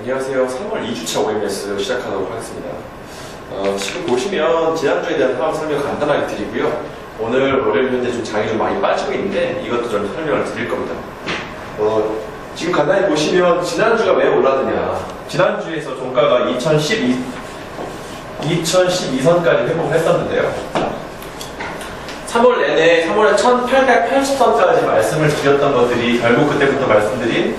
안녕하세요. 3월 2주차 OMS 시작하도록 하겠습니다. 지금 보시면 지난주에 대한 상황 설명 간단하게 드리고요. 오늘 월요일 현재 좀 장이 좀 많이 빠지고 있는데 이것도 좀 설명을 드릴 겁니다. 지금 간단히 보시면 지난주가 왜 올랐느냐. 지난주에서 종가가 2012선까지 회복을 했었는데요. 3월 내내 3월에 1880선까지 말씀을 드렸던 것들이 결국 그때부터 말씀드린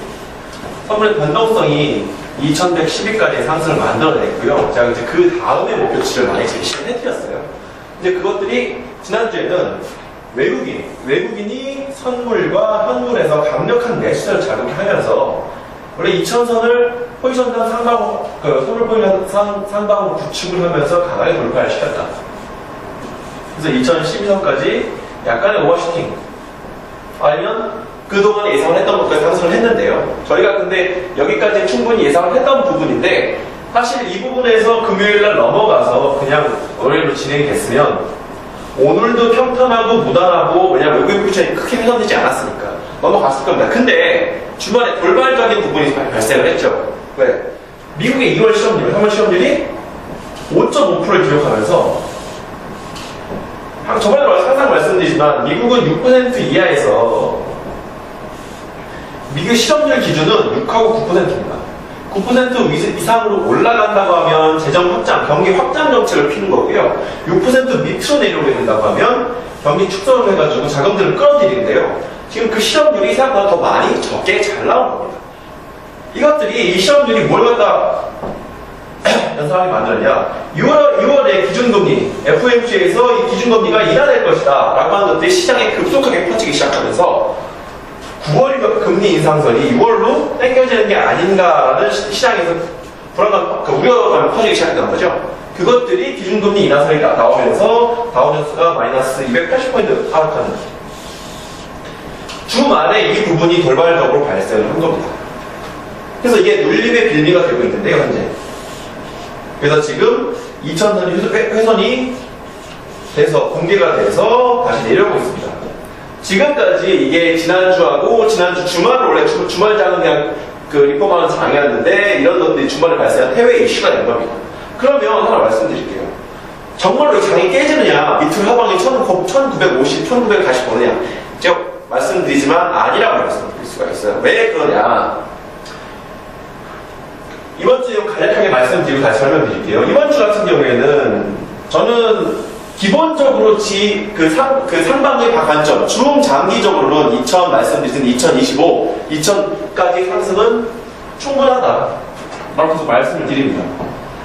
선물의 변동성이 2112까지의 상승을 만들어냈고요. 제가 이제 그 다음에 목표치를 많이 제시를 해드렸어요. 이제 그것들이 지난주에는 외국인이 선물과 현물에서 강력한 매수를 자극하면서 원래 2000선을 포지션당 선물 포지션 상방으로 구축을 하면서 강하게 돌파를 시켰다. 그래서 2012선까지 약간의 오버슈팅 아니면 그동안 예상을 했던 것까지 상승을 했는데요. 저희가 근데 여기까지 충분히 예상을 했던 부분인데 사실 이 부분에서 금요일날 넘어가서 그냥 월요일로 진행이 됐으면 오늘도 평탄하고 무난하고 왜냐면 외국인 포지션이 크게 훼손되지 않았으니까 넘어갔을 겁니다. 근데 주말에 돌발적인 부분이 발생을 했죠. 왜? 미국의 2월 시험률, 3월 시험률이 5.5%를 기록하면서 저번에 항상 말씀드리지만 미국은 6% 이하에서 미국 실업률 기준은 6하고 9%입니다. 9% 이상으로 올라간다고 하면 재정 확장, 경기 확장 정책을 피는 거고요. 6% 밑으로 내려오게 된다고 하면 경기 축소를 해가지고 자금들을 끌어들이는데요. 지금 그 실업률이 생각보다 더 많이 적게 잘 나온 겁니다. 이것들이 이 실업률이 뭘 갖다 연상하게 만들었냐. 6월에 기준금리, FOMC에서 이 기준금리가 인하될 것이다 라고 하는 것들이 시장에 급속하게 퍼지기 시작하면서 9월 금리 인상선이 6월로 땡겨지는 게 아닌가라는 시장에서 불안감, 우려감이 퍼지기 시작했던 거죠. 그것들이 기준금리 인하선이 나오면서 다우존스가 마이너스 280포인트 하락하는 주말에 이 부분이 돌발적으로 발생을 한 겁니다. 그래서 이게 눌림의 빌미가 되고 있는데요, 현재. 그래서 지금 2000선이 훼손이 돼서 공개가 돼서 다시 내려오고 있습니다. 지금까지 이게 지난주하고 지난주 주말을 원래 주말장은 그냥 그 리포마는 장이었는데 이런 것들이 주말에 발생한 해외 이슈가 된 겁니다. 그러면 하나 말씀드릴게요. 정말로 장이 깨지느냐, 밑으로 하방이 1950, 1940 보느냐. 제가 말씀드리지만 아니라고 말씀드릴 수가 있어요. 왜 그러냐. 이번 주에 간략하게 말씀드리고 다시 설명드릴게요. 이번 주 같은 경우에는 저는 기본적으로 상반기의 박한점, 중장기적으로는 2000 말씀드린 2025, 2000까지 상승은 충분하다 라고 계속 말씀을 드립니다.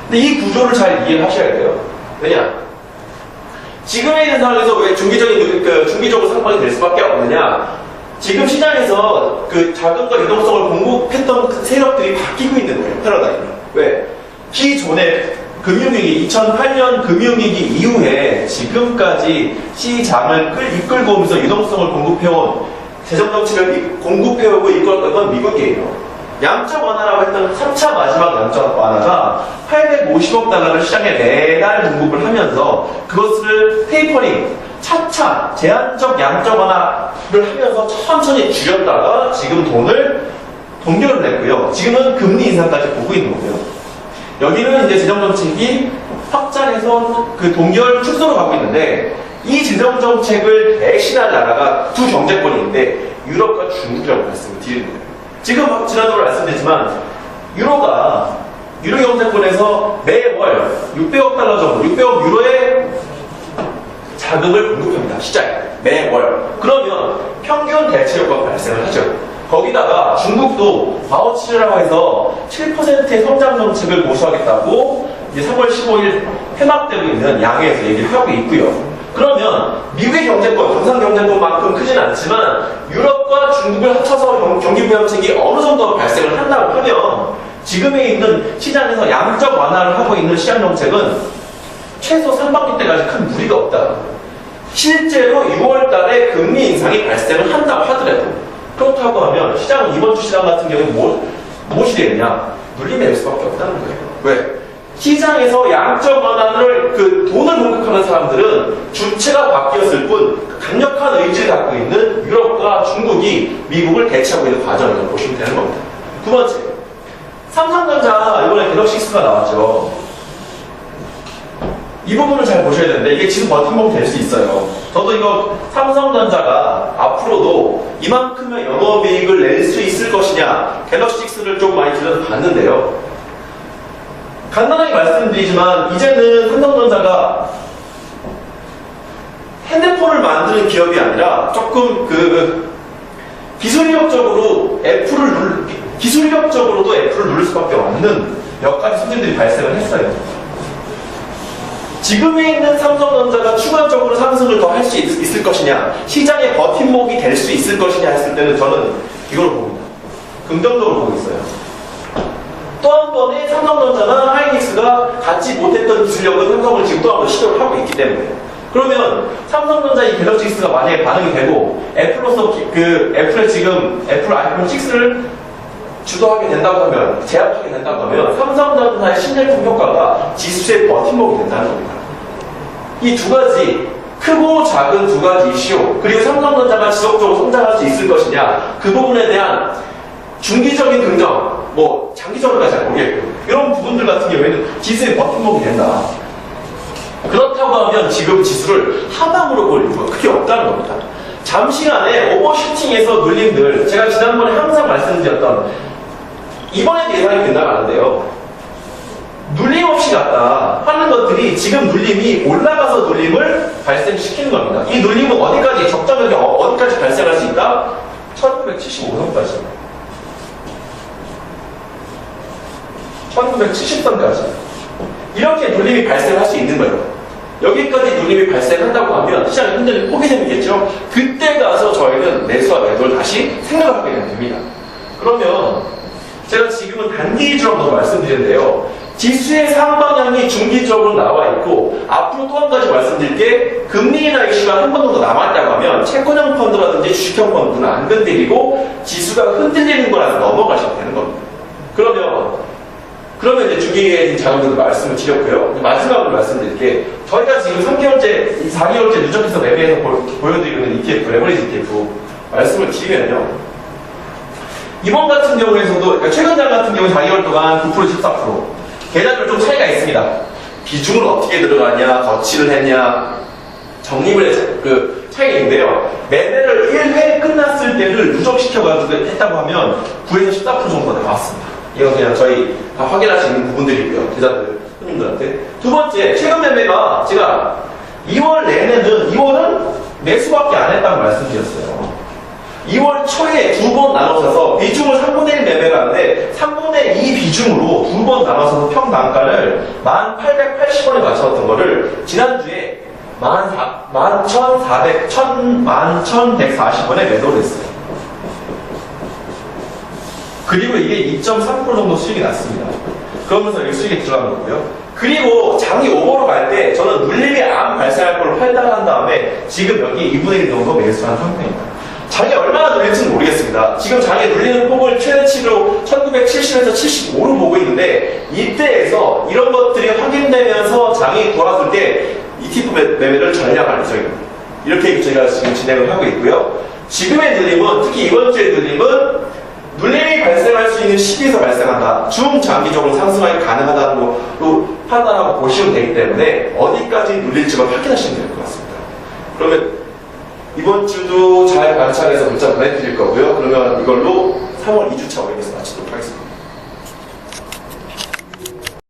근데 이 구조를 잘 이해하셔야 돼요. 왜냐? 지금에 있는 상황에서 왜 중기적으로 상반이 될 수밖에 없느냐? 지금 시장에서 그 자금과 유동성을 공급했던 세력들이 바뀌고 있는 거예요. 패러다임이. 왜? 기존에 금융위기, 2008년 금융위기 이후에 지금까지 시장을 이끌고 오면서 유동성을 공급해온 재정정책을 공급해오고 이끌었던 건 미국이에요. 양적 완화라고 했던 3차 마지막 양적 완화가 850억 달러를 시장에 매달 공급을 하면서 그것을 테이퍼링, 차차 제한적 양적 완화를 하면서 천천히 줄였다가 지금 돈을 동결을 냈고요. 지금은 금리 인상까지 보고 있는 거고요. 여기는 이제 재정정책이 확장해서 그 동결 축소로 가고 있는데 이 재정정책을 대신할 나라가 두 경제권인데 유럽과 중국이라고 말씀을 드리는 거예요. 지금 지난주로 말씀드리지만 유로 경제권에서 매월 600억 달러 정도, 600억 유로의 자금을 공급합니다. 시장에 매월. 그러면 평균 대체 효과가 발생을 하죠. 거기다가 중국도 바오치라고 해서 7%의 성장 정책을 고수하겠다고 이제 3월 15일 폐막되고 있는 양회에서 얘기를 하고 있고요. 그러면 미국의 경제권, 경상 경제권만큼 크진 않지만 유럽과 중국을 합쳐서 경기 부양책이 어느 정도 발생을 한다고 하면 지금에 있는 시장에서 양적 완화를 하고 있는 시장 정책은 최소 상반기 때까지 큰 무리가 없다. 실제로 6월 달에 금리 인상이 발생을 한다고 하더라도 그렇다고 하면 시장은 이번 주 시장 같은 경우에 무엇이 되느냐? 눌림이 될 수밖에 없다는 거예요. 왜? 시장에서 양적 완화를 돈을 공급하는 사람들은 주체가 바뀌었을 뿐 강력한 의지를 갖고 있는 유럽과 중국이 미국을 대체하고 있는 과정이라고 보시면 되는 겁니다. 두 번째, 삼성전자 이번에 갤럭시6가 나왔죠. 이 부분을 잘 보셔야 되는데 이게 지금 버팀목이 될 수 있어요. 저도 이거 삼성전자가 앞으로도 이만큼의 영업이익을 낼 수 있을 것이냐 갤럭시6를 좀 많이 들여서 봤는데요. 간단하게 말씀드리지만 이제는 삼성전자가 핸드폰을 만드는 기업이 아니라 조금 기술력적으로도 애플을 누를 수밖에 없는 몇 가지 소진들이 발생을 했어요. 지금에 있는 삼성전자가 추가적으로 상승을 더 할 수 있을 것이냐, 시장의 버팀목이 될 수 있을 것이냐 했을 때는 저는 이걸 봅니다. 긍정적으로 보고 있어요. 또 한 번에 삼성전자나 하이닉스가 갖지 못했던 기술력을 삼성을 지금 또 한 번 시도를 하고 있기 때문에. 그러면 삼성전자 이 갤럭시6가 만약에 반응이 되고 애플로서 애플의 지금 애플 아이폰 6를 주도하게 된다고 하면, 제압하게 된다고 하면 삼성전자의 신제품 효과가 지수의 버팀목이 된다는 겁니다. 이 두 가지 크고 작은 두 가지 이슈, 그리고 삼성전자가 지속적으로 성장할 수 있을 것이냐, 그 부분에 대한 중기적인 긍정, 뭐 장기적으로는 잘 모르겠고 이런 부분들 같은 경우에는 지수의 버팀목이 된다. 그렇다고 하면 지금 지수를 하방으로 볼 이유가 크게 없다는 겁니다. 잠시간에 오버슈팅에서 눌림들, 제가 지난번에 항상 말씀드렸던 이번에도 예상이 된다고 하는데요. 눌림 없이 갔다 하는 것들이 지금 눌림이 올라가서 눌림을 발생시키는 겁니다. 이 눌림은 어디까지, 적정력이 어디까지 발생할 수 있다? 1975선까지. 1970선까지. 이렇게 눌림이 발생할 수 있는 거예요. 여기까지 눌림이 발생한다고 하면 시장이 흔들림 포기 생기겠죠? 그때 가서 저희는 매수와 매도를 다시 생각을 하게 됩니다. 그러면 제가 지금은 단기 기준으로 말씀드렸는데요. 지수의 상방향이 중기적으로 나와 있고 앞으로 또 한 가지 말씀드릴 게 금리 인하 이슈가 한 번 정도 남았다고 하면 채권형 펀드라든지 주식형 펀드는 안 흔들리고 지수가 흔들리는 거라서 넘어가시면 되는 겁니다. 그러면 이제 중기의 자금들도 말씀을 드렸고요. 마지막으로 말씀드릴 게 저희가 지금 3개월째, 4개월째 누적해서 매매해서 보여드리고 있는 ETF, 레버리지 ETF 말씀을 드리면요. 이번 같은 경우에서도, 그러니까 최근장 같은 경우 4개월 동안 9%, 14%. 계좌별 좀 차이가 있습니다. 비중을 어떻게 들어가냐, 거치를 했냐, 적립을 차이가 있는데요. 매매를 1회 끝났을 때를 누적시켜가지고 했다고 하면 9에서 14% 정도가 나왔습니다. 이건 그냥 저희 다 확인할 수 있는 부분들이고요. 계좌들, 손님들한테. 두 번째, 최근 매매가 제가 2월 내내는, 2월은 매수밖에 안 했다고 말씀드렸어요. 2월 초에 두 번 나눠서 비중을 3분의 1 매매를 하는데 3분의 2 비중으로 두 번 나눠서 평단가를 1880원에 맞춰놨던 거를 지난주에 11,140원에 매도를 했어요. 그리고 이게 2.3% 정도 수익이 났습니다. 그러면서 여기 수익이 들어간 거고요. 그리고 장이 오버로 갈 때 저는 눌림이 안 발생할 걸 팔당한 다음에 지금 여기 2분의 1 정도 매수한 상태입니다. 장이 얼마나 눌릴지는 모르겠습니다. 지금 장이 눌리는 폭을 최대치로 1970에서 75로 보고 있는데 이때에서 이런 것들이 확인되면서 장이 돌아설 때 ETF 매매를 전략할 예정입니다. 이렇게 저희가 지금 진행을 하고 있고요. 지금의 눌림은, 특히 이번 주의 눌림은 눌림이 발생할 수 있는 시기에서 발생한다. 중장기적으로 상승하기 가능하다는 걸로 판단하고 보시면 되기 때문에 어디까지 눌릴지만 확인하시면 될 것 같습니다. 그러면 이번 주도 잘 관찰해서 문자 보내드릴 거고요. 그러면 이걸로 3월 2주차